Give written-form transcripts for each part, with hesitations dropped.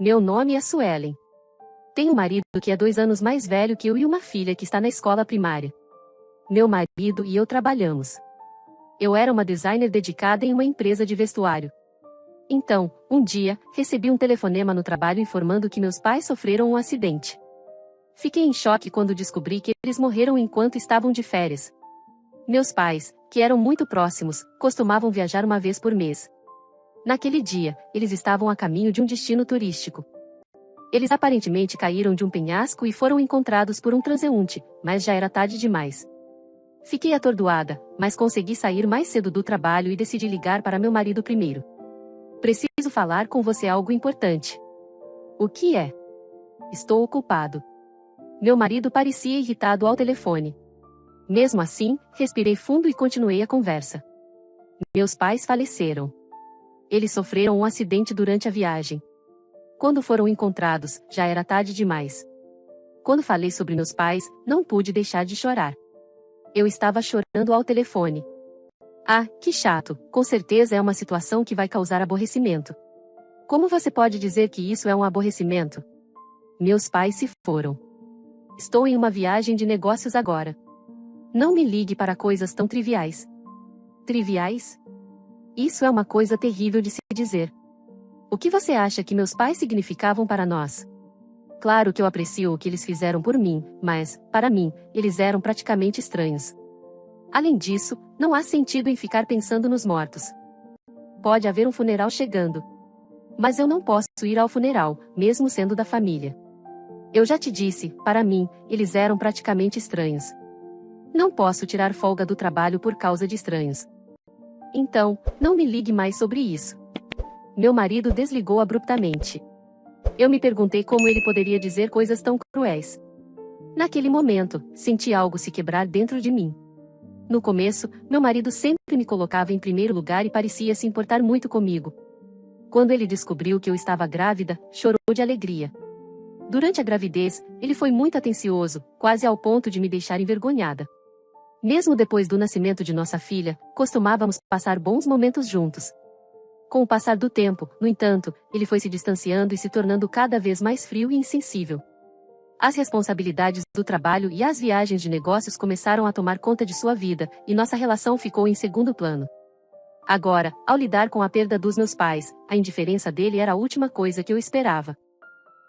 Meu nome é Suelen. Tenho um marido que é 2 anos mais velho que eu e uma filha que está na escola primária. Meu marido e eu trabalhamos. Eu era uma designer dedicada em uma empresa de vestuário. Então, um dia, recebi um telefonema no trabalho informando que meus pais sofreram um acidente. Fiquei em choque quando descobri que eles morreram enquanto estavam de férias. Meus pais, que eram muito próximos, costumavam viajar uma vez por mês. Naquele dia, eles estavam a caminho de um destino turístico. Eles aparentemente caíram de um penhasco e foram encontrados por um transeunte, mas já era tarde demais. Fiquei atordoada, mas consegui sair mais cedo do trabalho e decidi ligar para meu marido primeiro. Preciso falar com você algo importante. O que é? Estou ocupado. Meu marido parecia irritado ao telefone. Mesmo assim, respirei fundo e continuei a conversa. Meus pais faleceram. Eles sofreram um acidente durante a viagem. Quando foram encontrados, já era tarde demais. Quando falei sobre meus pais, não pude deixar de chorar. Eu estava chorando ao telefone. Ah, que chato, com certeza é uma situação que vai causar aborrecimento. Como você pode dizer que isso é um aborrecimento? Meus pais se foram. Estou em uma viagem de negócios agora. Não me ligue para coisas tão triviais. Triviais? Isso é uma coisa terrível de se dizer. O que você acha que meus pais significavam para nós? Claro que eu aprecio o que eles fizeram por mim, mas, para mim, eles eram praticamente estranhos. Além disso, não há sentido em ficar pensando nos mortos. Pode haver um funeral chegando. Mas eu não posso ir ao funeral, mesmo sendo da família. Eu já te disse, para mim, eles eram praticamente estranhos. Não posso tirar folga do trabalho por causa de estranhos. Então, não me ligue mais sobre isso. Meu marido desligou abruptamente. Eu me perguntei como ele poderia dizer coisas tão cruéis. Naquele momento, senti algo se quebrar dentro de mim. No começo, meu marido sempre me colocava em primeiro lugar e parecia se importar muito comigo. Quando ele descobriu que eu estava grávida, chorou de alegria. Durante a gravidez, ele foi muito atencioso, quase ao ponto de me deixar envergonhada. Mesmo depois do nascimento de nossa filha, costumávamos passar bons momentos juntos. Com o passar do tempo, no entanto, ele foi se distanciando e se tornando cada vez mais frio e insensível. As responsabilidades do trabalho e as viagens de negócios começaram a tomar conta de sua vida, e nossa relação ficou em segundo plano. Agora, ao lidar com a perda dos meus pais, a indiferença dele era a última coisa que eu esperava.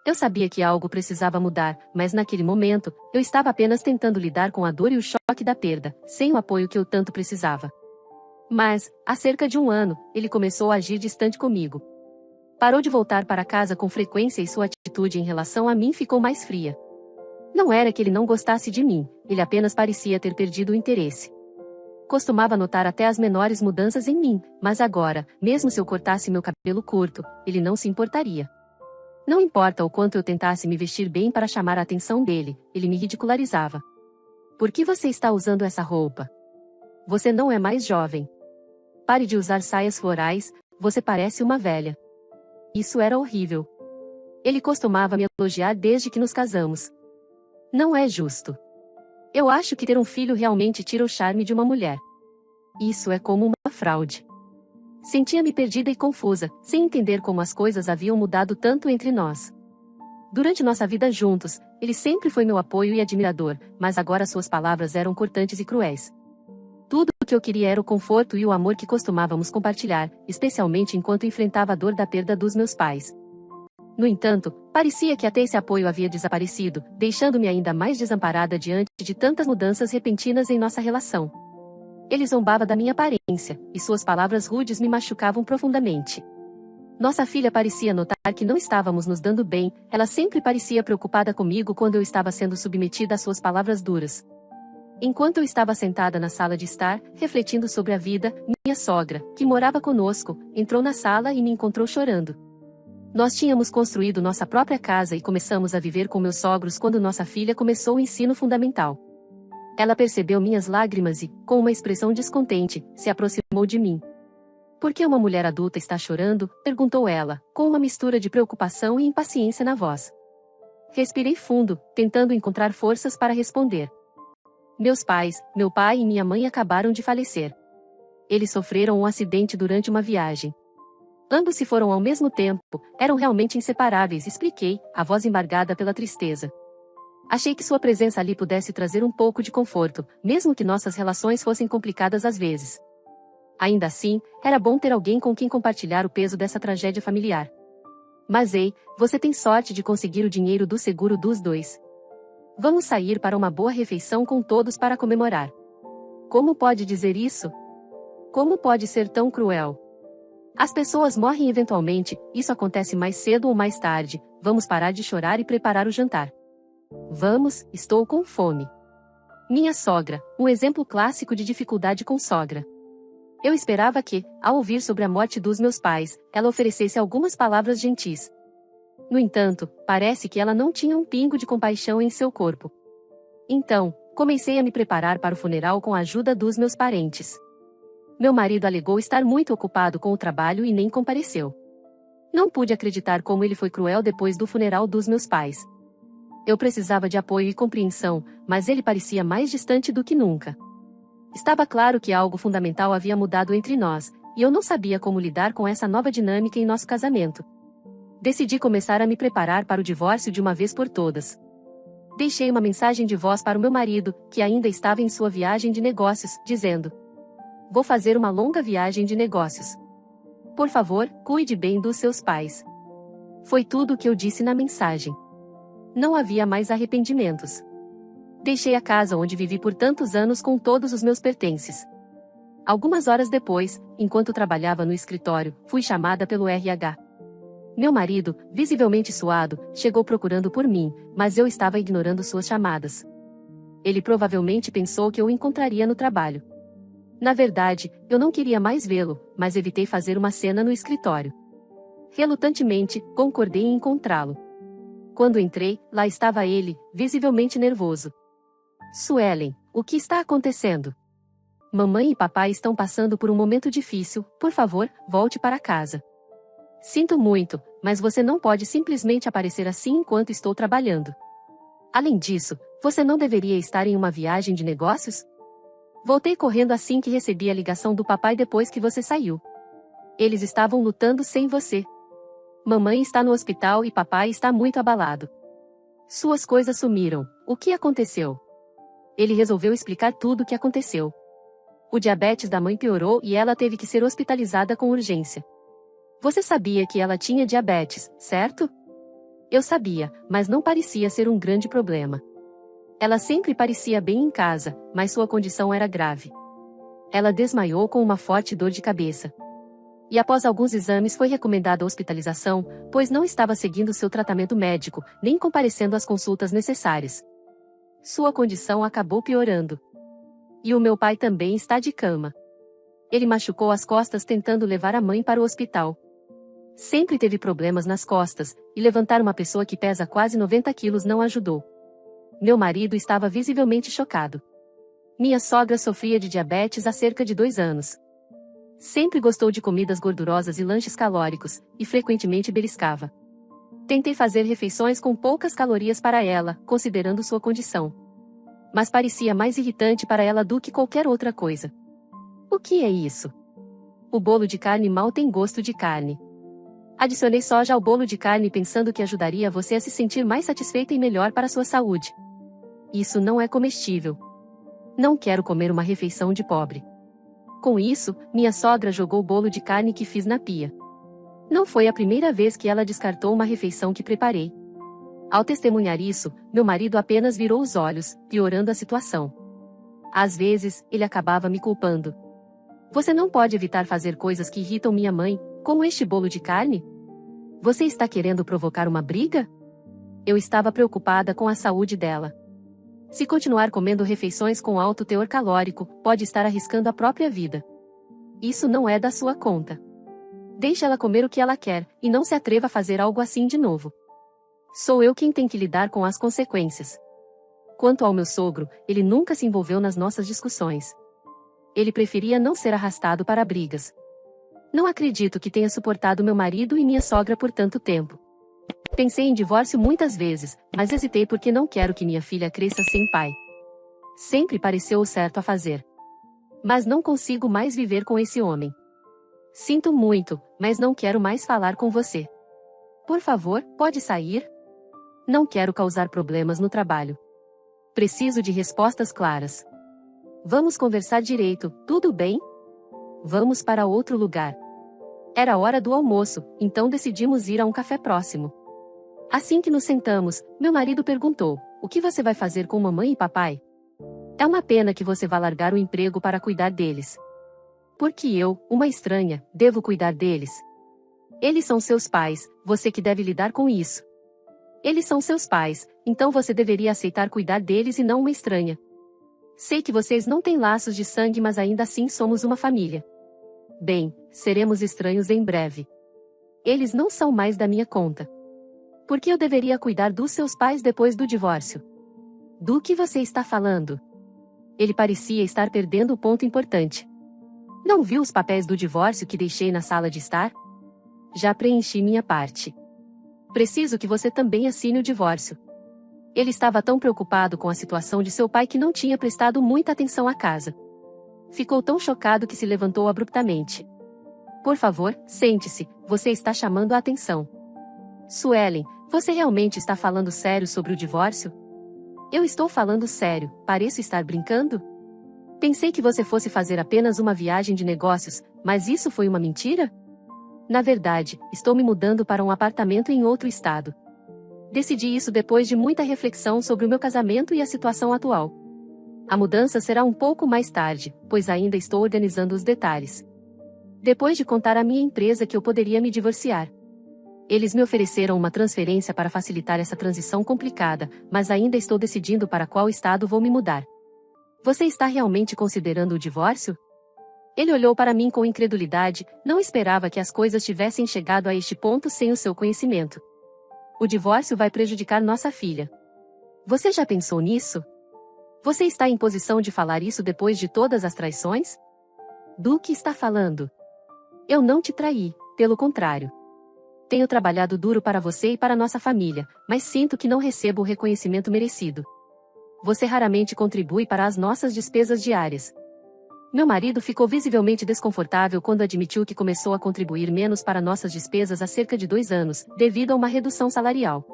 Eu sabia que algo precisava mudar, mas naquele momento, eu estava apenas tentando lidar com a dor e o choque da perda, sem o apoio que eu tanto precisava. Mas, há cerca de 1 ano, ele começou a agir distante comigo. Parou de voltar para casa com frequência e sua atitude em relação a mim ficou mais fria. Não era que ele não gostasse de mim, ele apenas parecia ter perdido o interesse. Costumava notar até as menores mudanças em mim, mas agora, mesmo se eu cortasse meu cabelo curto, ele não se importaria. Não importa o quanto eu tentasse me vestir bem para chamar a atenção dele, ele me ridicularizava. Por que você está usando essa roupa? Você não é mais jovem. Pare de usar saias florais, você parece uma velha. Isso era horrível. Ele costumava me elogiar desde que nos casamos. Não é justo. Eu acho que ter um filho realmente tira o charme de uma mulher. Isso é como uma fraude. Sentia-me perdida e confusa, sem entender como as coisas haviam mudado tanto entre nós. Durante nossa vida juntos, ele sempre foi meu apoio e admirador, mas agora suas palavras eram cortantes e cruéis. Tudo o que eu queria era o conforto e o amor que costumávamos compartilhar, especialmente enquanto enfrentava a dor da perda dos meus pais. No entanto, parecia que até esse apoio havia desaparecido, deixando-me ainda mais desamparada diante de tantas mudanças repentinas em nossa relação. Ele zombava da minha aparência, e suas palavras rudes me machucavam profundamente. Nossa filha parecia notar que não estávamos nos dando bem, ela sempre parecia preocupada comigo quando eu estava sendo submetida às suas palavras duras. Enquanto eu estava sentada na sala de estar, refletindo sobre a vida, minha sogra, que morava conosco, entrou na sala e me encontrou chorando. Nós tínhamos construído nossa própria casa e começamos a viver com meus sogros quando nossa filha começou o ensino fundamental. Ela percebeu minhas lágrimas e, com uma expressão descontente, se aproximou de mim. Por que uma mulher adulta está chorando? Perguntou ela, com uma mistura de preocupação e impaciência na voz. Respirei fundo, tentando encontrar forças para responder. Meus pais, meu pai e minha mãe acabaram de falecer. Eles sofreram um acidente durante uma viagem. Ambos se foram ao mesmo tempo, eram realmente inseparáveis, expliquei, a voz embargada pela tristeza. Achei que sua presença ali pudesse trazer um pouco de conforto, mesmo que nossas relações fossem complicadas às vezes. Ainda assim, era bom ter alguém com quem compartilhar o peso dessa tragédia familiar. Mas ei, você tem sorte de conseguir o dinheiro do seguro dos dois. Vamos sair para uma boa refeição com todos para comemorar. Como pode dizer isso? Como pode ser tão cruel? As pessoas morrem eventualmente, isso acontece mais cedo ou mais tarde, vamos parar de chorar e preparar o jantar. Vamos, estou com fome. Minha sogra, um exemplo clássico de dificuldade com sogra. Eu esperava que, ao ouvir sobre a morte dos meus pais, ela oferecesse algumas palavras gentis. No entanto, parece que ela não tinha um pingo de compaixão em seu corpo. Então, comecei a me preparar para o funeral com a ajuda dos meus parentes. Meu marido alegou estar muito ocupado com o trabalho e nem compareceu. Não pude acreditar como ele foi cruel depois do funeral dos meus pais. Eu precisava de apoio e compreensão, mas ele parecia mais distante do que nunca. Estava claro que algo fundamental havia mudado entre nós, e eu não sabia como lidar com essa nova dinâmica em nosso casamento. Decidi começar a me preparar para o divórcio de uma vez por todas. Deixei uma mensagem de voz para o meu marido, que ainda estava em sua viagem de negócios, dizendo: "Vou fazer uma longa viagem de negócios. Por favor, cuide bem dos seus pais." Foi tudo o que eu disse na mensagem. Não havia mais arrependimentos. Deixei a casa onde vivi por tantos anos com todos os meus pertences. Algumas horas depois, enquanto trabalhava no escritório, fui chamada pelo RH. Meu marido, visivelmente suado, chegou procurando por mim, mas eu estava ignorando suas chamadas. Ele provavelmente pensou que eu o encontraria no trabalho. Na verdade, eu não queria mais vê-lo, mas evitei fazer uma cena no escritório. Relutantemente, concordei em encontrá-lo. Quando entrei, lá estava ele, visivelmente nervoso. "Suelen, o que está acontecendo? Mamãe e papai estão passando por um momento difícil, por favor, volte para casa." "Sinto muito, mas você não pode simplesmente aparecer assim enquanto estou trabalhando. Além disso, você não deveria estar em uma viagem de negócios?" "Voltei correndo assim que recebi a ligação do papai depois que você saiu. Eles estavam lutando sem você. Mamãe está no hospital e papai está muito abalado. Suas coisas sumiram, o que aconteceu?" Ele resolveu explicar tudo o que aconteceu. O diabetes da mãe piorou e ela teve que ser hospitalizada com urgência. "Você sabia que ela tinha diabetes, certo?" Eu sabia, mas não parecia ser um grande problema. Ela sempre parecia bem em casa, mas sua condição era grave. Ela desmaiou com uma forte dor de cabeça. E após alguns exames foi recomendada a hospitalização, pois não estava seguindo seu tratamento médico, nem comparecendo às consultas necessárias. Sua condição acabou piorando. E o meu pai também está de cama. Ele machucou as costas tentando levar a mãe para o hospital. Sempre teve problemas nas costas, e levantar uma pessoa que pesa quase 90 quilos não ajudou. Meu marido estava visivelmente chocado. Minha sogra sofria de diabetes há cerca de 2 anos. Sempre gostou de comidas gordurosas e lanches calóricos, e frequentemente beliscava. Tentei fazer refeições com poucas calorias para ela, considerando sua condição. Mas parecia mais irritante para ela do que qualquer outra coisa. "O que é isso? O bolo de carne mal tem gosto de carne." Adicionei soja ao bolo de carne pensando que ajudaria você a se sentir mais satisfeita e melhor para sua saúde. Isso não é comestível. Não quero comer uma refeição de pobre. Com isso, minha sogra jogou o bolo de carne que fiz na pia. Não foi a primeira vez que ela descartou uma refeição que preparei. Ao testemunhar isso, meu marido apenas virou os olhos, piorando a situação. Às vezes, ele acabava me culpando. "Você não pode evitar fazer coisas que irritam minha mãe, como este bolo de carne? Você está querendo provocar uma briga?" Eu estava preocupada com a saúde dela. Se continuar comendo refeições com alto teor calórico, pode estar arriscando a própria vida. Isso não é da sua conta. Deixe ela comer o que ela quer, e não se atreva a fazer algo assim de novo. Sou eu quem tem que lidar com as consequências. Quanto ao meu sogro, ele nunca se envolveu nas nossas discussões. Ele preferia não ser arrastado para brigas. Não acredito que tenha suportado meu marido e minha sogra por tanto tempo. Pensei em divórcio muitas vezes, mas hesitei porque não quero que minha filha cresça sem pai. Sempre pareceu o certo a fazer. Mas não consigo mais viver com esse homem. Sinto muito, mas não quero mais falar com você. Por favor, pode sair? Não quero causar problemas no trabalho. Preciso de respostas claras. Vamos conversar direito, tudo bem? Vamos para outro lugar. Era hora do almoço, então decidimos ir a um café próximo. Assim que nos sentamos, meu marido perguntou: o que você vai fazer com mamãe e papai? É uma pena que você vá largar o emprego para cuidar deles. Porque eu, uma estranha, devo cuidar deles? Eles são seus pais, você que deve lidar com isso. Eles são seus pais, então você deveria aceitar cuidar deles e não uma estranha. Sei que vocês não têm laços de sangue, mas ainda assim somos uma família. Bem, seremos estranhos em breve. Eles não são mais da minha conta. Por que eu deveria cuidar dos seus pais depois do divórcio? Do que você está falando? Ele parecia estar perdendo o ponto importante. Não viu os papéis do divórcio que deixei na sala de estar? Já preenchi minha parte. Preciso que você também assine o divórcio. Ele estava tão preocupado com a situação de seu pai que não tinha prestado muita atenção à casa. Ficou tão chocado que se levantou abruptamente. Por favor, sente-se, você está chamando a atenção. Suelen, você realmente está falando sério sobre o divórcio? Eu estou falando sério, pareço estar brincando? Pensei que você fosse fazer apenas uma viagem de negócios, mas isso foi uma mentira? Na verdade, estou me mudando para um apartamento em outro estado. Decidi isso depois de muita reflexão sobre o meu casamento e a situação atual. A mudança será um pouco mais tarde, pois ainda estou organizando os detalhes. Depois de contar à minha empresa que eu poderia me divorciar. Eles me ofereceram uma transferência para facilitar essa transição complicada, mas ainda estou decidindo para qual estado vou me mudar. Você está realmente considerando o divórcio? Ele olhou para mim com incredulidade, não esperava que as coisas tivessem chegado a este ponto sem o seu conhecimento. O divórcio vai prejudicar nossa filha. Você já pensou nisso? Você está em posição de falar isso depois de todas as traições? Do que está falando? Eu não te traí, pelo contrário. Tenho trabalhado duro para você e para nossa família, mas sinto que não recebo o reconhecimento merecido. Você raramente contribui para as nossas despesas diárias. Meu marido ficou visivelmente desconfortável quando admitiu que começou a contribuir menos para nossas despesas há cerca de 2 anos, devido a uma redução salarial.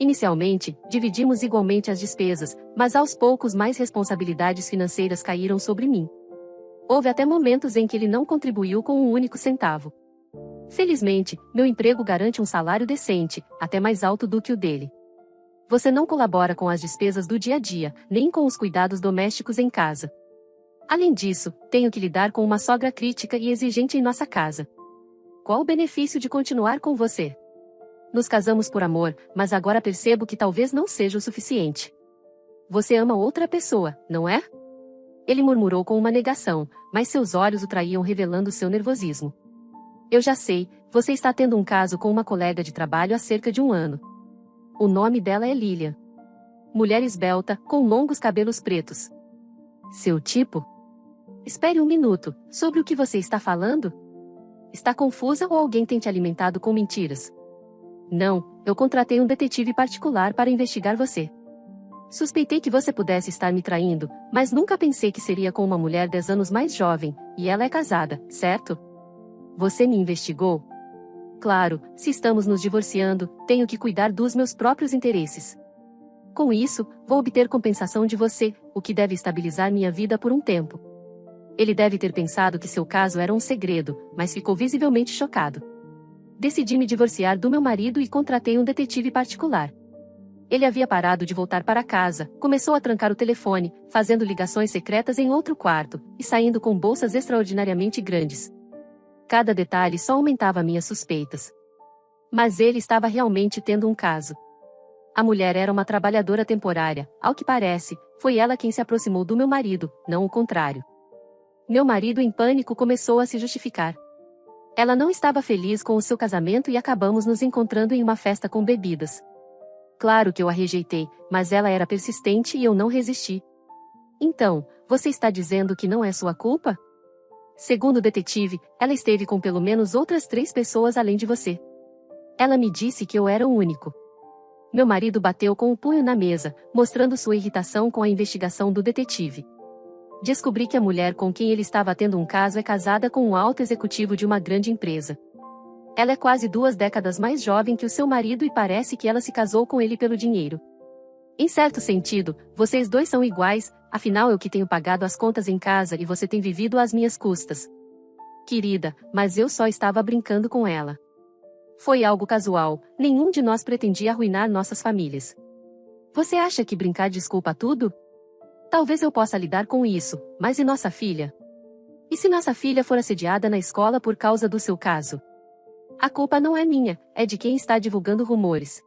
Inicialmente, dividimos igualmente as despesas, mas aos poucos mais responsabilidades financeiras caíram sobre mim. Houve até momentos em que ele não contribuiu com um único centavo. Felizmente, meu emprego garante um salário decente, até mais alto do que o dele. Você não colabora com as despesas do dia a dia, nem com os cuidados domésticos em casa. Além disso, tenho que lidar com uma sogra crítica e exigente em nossa casa. Qual o benefício de continuar com você? Nos casamos por amor, mas agora percebo que talvez não seja o suficiente. Você ama outra pessoa, não é? Ele murmurou com uma negação, mas seus olhos o traíam, revelando seu nervosismo. Eu já sei, você está tendo um caso com uma colega de trabalho há cerca de 1 ano. O nome dela é Lilian. Mulher esbelta, com longos cabelos pretos. Seu tipo? Espere 1 minuto, sobre o que você está falando? Está confusa ou alguém tem te alimentado com mentiras? Não, eu contratei um detetive particular para investigar você. Suspeitei que você pudesse estar me traindo, mas nunca pensei que seria com uma mulher 10 anos mais jovem, e ela é casada, certo? Você me investigou? Claro, se estamos nos divorciando, tenho que cuidar dos meus próprios interesses. Com isso, vou obter compensação de você, o que deve estabilizar minha vida por um tempo. Ele deve ter pensado que seu caso era um segredo, mas ficou visivelmente chocado. Decidi me divorciar do meu marido e contratei um detetive particular. Ele havia parado de voltar para casa, começou a trancar o telefone, fazendo ligações secretas em outro quarto, e saindo com bolsas extraordinariamente grandes. Cada detalhe só aumentava minhas suspeitas. Mas ele estava realmente tendo um caso. A mulher era uma trabalhadora temporária, ao que parece, foi ela quem se aproximou do meu marido, não o contrário. Meu marido, em pânico, começou a se justificar. Ela não estava feliz com o seu casamento e acabamos nos encontrando em uma festa com bebidas. Claro que eu a rejeitei, mas ela era persistente e eu não resisti. Então, você está dizendo que não é sua culpa? Segundo o detetive, ela esteve com pelo menos outras 3 pessoas além de você. Ela me disse que eu era o único. Meu marido bateu com o punho na mesa, mostrando sua irritação com a investigação do detetive. Descobri que a mulher com quem ele estava tendo um caso é casada com um alto executivo de uma grande empresa. Ela é quase 2 décadas mais jovem que o seu marido e parece que ela se casou com ele pelo dinheiro. Em certo sentido, vocês dois são iguais, afinal eu que tenho pagado as contas em casa e você tem vivido às minhas custas. Querida, mas eu só estava brincando com ela. Foi algo casual, nenhum de nós pretendia arruinar nossas famílias. Você acha que brincar desculpa tudo? Talvez eu possa lidar com isso, mas e nossa filha? E se nossa filha for assediada na escola por causa do seu caso? A culpa não é minha, é de quem está divulgando rumores.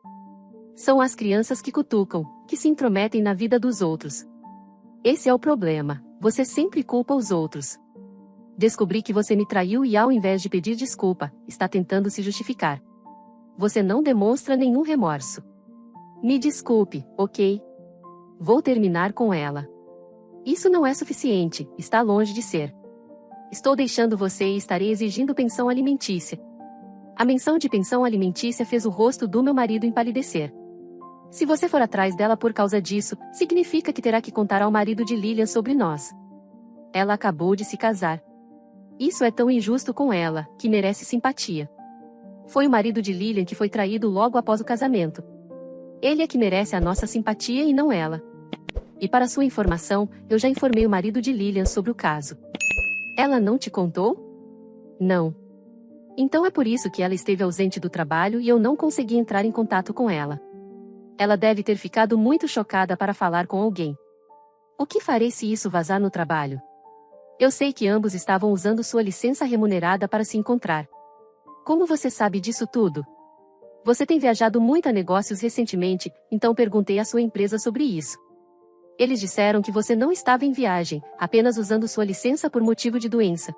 São as crianças que cutucam, que se intrometem na vida dos outros. Esse é o problema, você sempre culpa os outros. Descobri que você me traiu e ao invés de pedir desculpa, está tentando se justificar. Você não demonstra nenhum remorso. Me desculpe, ok? Vou terminar com ela. Isso não é suficiente, está longe de ser. Estou deixando você e estarei exigindo pensão alimentícia. A menção de pensão alimentícia fez o rosto do meu marido empalidecer. Se você for atrás dela por causa disso, significa que terá que contar ao marido de Lilian sobre nós. Ela acabou de se casar. Isso é tão injusto com ela, que merece simpatia. Foi o marido de Lilian que foi traído logo após o casamento. Ele é que merece a nossa simpatia e não ela. E para sua informação, eu já informei o marido de Lilian sobre o caso. Ela não te contou? Não. Então é por isso que ela esteve ausente do trabalho e eu não consegui entrar em contato com ela. Ela deve ter ficado muito chocada para falar com alguém. O que farei se isso vazar no trabalho? Eu sei que ambos estavam usando sua licença remunerada para se encontrar. Como você sabe disso tudo? Você tem viajado muito a negócios recentemente, então perguntei à sua empresa sobre isso. Eles disseram que você não estava em viagem, apenas usando sua licença por motivo de doença.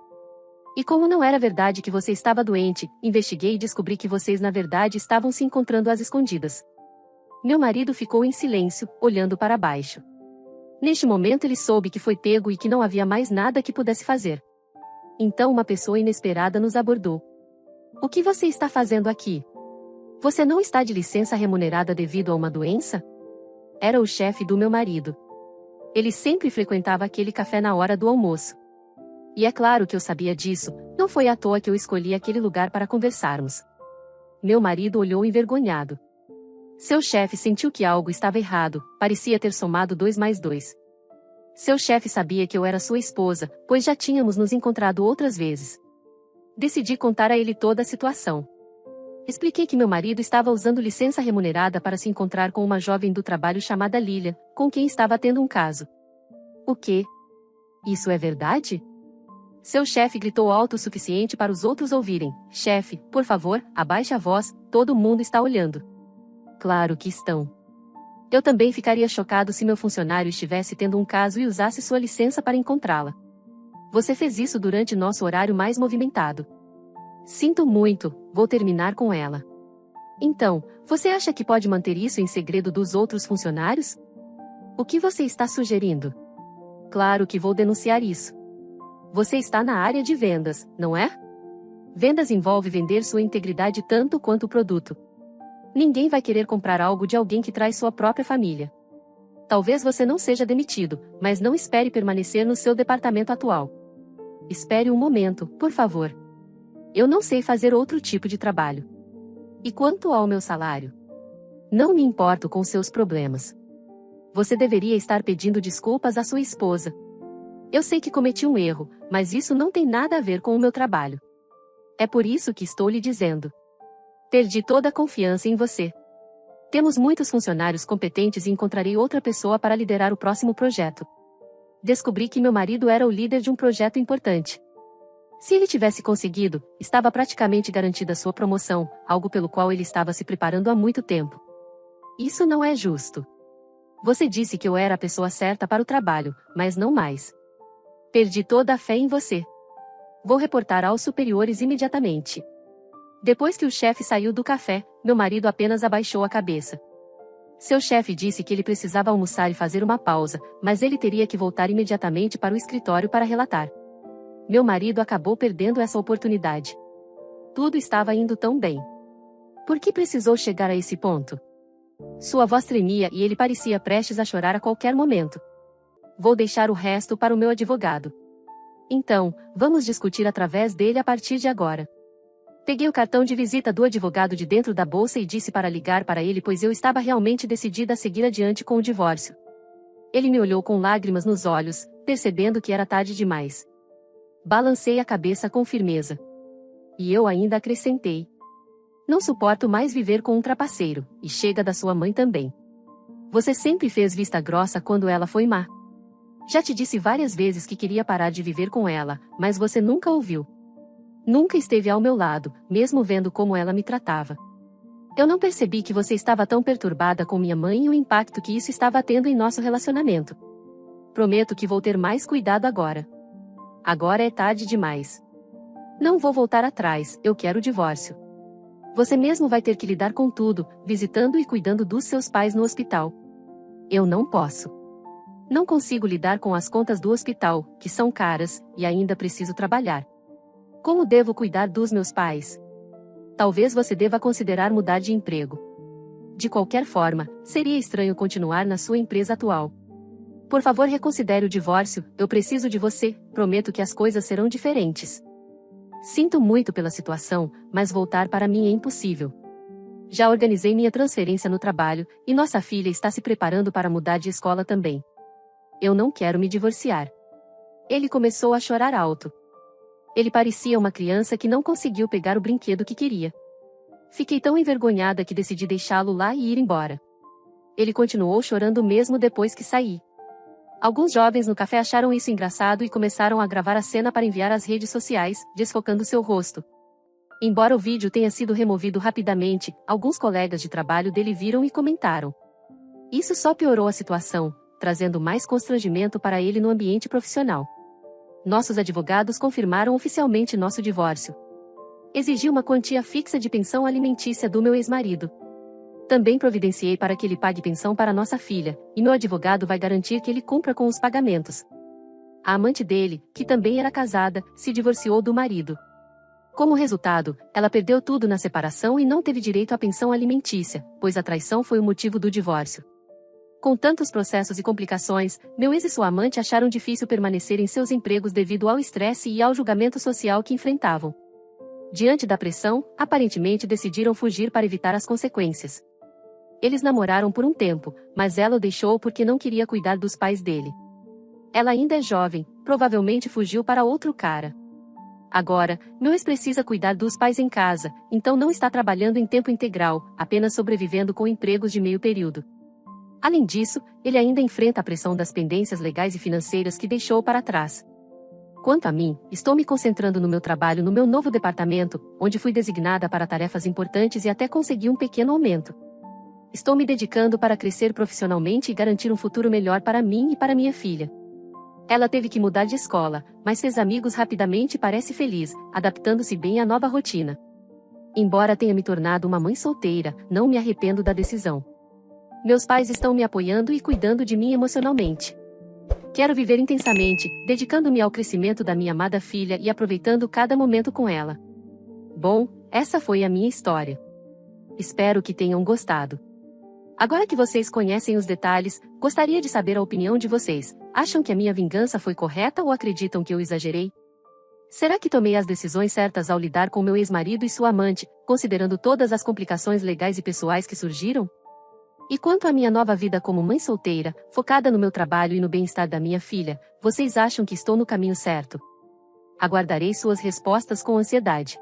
E como não era verdade que você estava doente, investiguei e descobri que vocês na verdade estavam se encontrando às escondidas. Meu marido ficou em silêncio, olhando para baixo. Neste momento ele soube que foi pego e que não havia mais nada que pudesse fazer. Então uma pessoa inesperada nos abordou. O que você está fazendo aqui? Você não está de licença remunerada devido a uma doença? Era o chefe do meu marido. Ele sempre frequentava aquele café na hora do almoço. E é claro que eu sabia disso, não foi à toa que eu escolhi aquele lugar para conversarmos. Meu marido olhou envergonhado. Seu chefe sentiu que algo estava errado, parecia ter somado 2 mais 2. Seu chefe sabia que eu era sua esposa, pois já tínhamos nos encontrado outras vezes. Decidi contar a ele toda a situação. Expliquei que meu marido estava usando licença remunerada para se encontrar com uma jovem do trabalho chamada Lilian, com quem estava tendo um caso. O quê? Isso é verdade? Seu chefe gritou alto o suficiente para os outros ouvirem. Chefe, por favor, abaixe a voz, todo mundo está olhando. Claro que estão. Eu também ficaria chocado se meu funcionário estivesse tendo um caso e usasse sua licença para encontrá-la. Você fez isso durante nosso horário mais movimentado. Sinto muito, vou terminar com ela. Então, você acha que pode manter isso em segredo dos outros funcionários? O que você está sugerindo? Claro que vou denunciar isso. Você está na área de vendas, não é? Vendas envolve vender sua integridade tanto quanto o produto. Ninguém vai querer comprar algo de alguém que traz sua própria família. Talvez você não seja demitido, mas não espere permanecer no seu departamento atual. Espere um momento, por favor. Eu não sei fazer outro tipo de trabalho. E quanto ao meu salário? Não me importo com seus problemas. Você deveria estar pedindo desculpas à sua esposa. Eu sei que cometi um erro, mas isso não tem nada a ver com o meu trabalho. É por isso que estou lhe dizendo. Perdi toda a confiança em você. Temos muitos funcionários competentes e encontrarei outra pessoa para liderar o próximo projeto. Descobri que meu marido era o líder de um projeto importante. Se ele tivesse conseguido, estava praticamente garantida sua promoção, algo pelo qual ele estava se preparando há muito tempo. Isso não é justo. Você disse que eu era a pessoa certa para o trabalho, mas não mais. Perdi toda a fé em você. Vou reportar aos superiores imediatamente. Depois que o chefe saiu do café, meu marido apenas abaixou a cabeça. Seu chefe disse que ele precisava almoçar e fazer uma pausa, mas ele teria que voltar imediatamente para o escritório para relatar. Meu marido acabou perdendo essa oportunidade. Tudo estava indo tão bem. Por que precisou chegar a esse ponto? Sua voz tremia e ele parecia prestes a chorar a qualquer momento. vou deixar o resto para o meu advogado. Então, vamos discutir através dele a partir de agora. Peguei o cartão de visita do advogado de dentro da bolsa e disse para ligar para ele, pois eu estava realmente decidida a seguir adiante com o divórcio. Ele me olhou com lágrimas nos olhos, percebendo que era tarde demais. Balancei a cabeça com firmeza. E eu ainda acrescentei: não suporto mais viver com um trapaceiro, e chega da sua mãe também. Você sempre fez vista grossa quando ela foi má. Já te disse várias vezes que queria parar de viver com ela, mas você nunca ouviu. Nunca esteve ao meu lado, mesmo vendo como ela me tratava. Eu não percebi que você estava tão perturbada com minha mãe e o impacto que isso estava tendo em nosso relacionamento. Prometo que vou ter mais cuidado agora. Agora é tarde demais. Não vou voltar atrás, eu quero o divórcio. Você mesmo vai ter que lidar com tudo, visitando e cuidando dos seus pais no hospital. Eu não posso. Não consigo lidar com as contas do hospital, que são caras, e ainda preciso trabalhar. Como devo cuidar dos meus pais? Talvez você deva considerar mudar de emprego. De qualquer forma, seria estranho continuar na sua empresa atual. Por favor, reconsidere o divórcio, eu preciso de você, prometo que as coisas serão diferentes. Sinto muito pela situação, mas voltar para mim é impossível. Já organizei minha transferência no trabalho, e nossa filha está se preparando para mudar de escola também. Eu não quero me divorciar. Ele começou a chorar alto. Ele parecia uma criança que não conseguiu pegar o brinquedo que queria. Fiquei tão envergonhada que decidi deixá-lo lá e ir embora. Ele continuou chorando mesmo depois que saí. Alguns jovens no café acharam isso engraçado e começaram a gravar a cena para enviar às redes sociais, desfocando seu rosto. Embora o vídeo tenha sido removido rapidamente, alguns colegas de trabalho dele viram e comentaram. Isso só piorou a situação, trazendo mais constrangimento para ele no ambiente profissional. Nossos advogados confirmaram oficialmente nosso divórcio. Exigi uma quantia fixa de pensão alimentícia do meu ex-marido. Também providenciei para que ele pague pensão para nossa filha, e meu advogado vai garantir que ele cumpra com os pagamentos. A amante dele, que também era casada, se divorciou do marido. Como resultado, ela perdeu tudo na separação e não teve direito à pensão alimentícia, pois a traição foi o motivo do divórcio. Com tantos processos e complicações, meu ex e sua amante acharam difícil permanecer em seus empregos devido ao estresse e ao julgamento social que enfrentavam. Diante da pressão, aparentemente decidiram fugir para evitar as consequências. Eles namoraram por um tempo, mas ela o deixou porque não queria cuidar dos pais dele. Ela ainda é jovem, provavelmente fugiu para outro cara. Agora, meu ex precisa cuidar dos pais em casa, então não está trabalhando em tempo integral, apenas sobrevivendo com empregos de meio período. Além disso, ele ainda enfrenta a pressão das pendências legais e financeiras que deixou para trás. Quanto a mim, estou me concentrando no meu trabalho no meu novo departamento, onde fui designada para tarefas importantes e até consegui um pequeno aumento. Estou me dedicando para crescer profissionalmente e garantir um futuro melhor para mim e para minha filha. Ela teve que mudar de escola, mas fez amigos rapidamente e parece feliz, adaptando-se bem à nova rotina. Embora tenha me tornado uma mãe solteira, não me arrependo da decisão. Meus pais estão me apoiando e cuidando de mim emocionalmente. Quero viver intensamente, dedicando-me ao crescimento da minha amada filha e aproveitando cada momento com ela. Bom, essa foi a minha história. Espero que tenham gostado. Agora que vocês conhecem os detalhes, gostaria de saber a opinião de vocês. Acham que a minha vingança foi correta ou acreditam que eu exagerei? Será que tomei as decisões certas ao lidar com meu ex-marido e sua amante, considerando todas as complicações legais e pessoais que surgiram? E quanto à minha nova vida como mãe solteira, focada no meu trabalho e no bem-estar da minha filha, vocês acham que estou no caminho certo? Aguardarei suas respostas com ansiedade.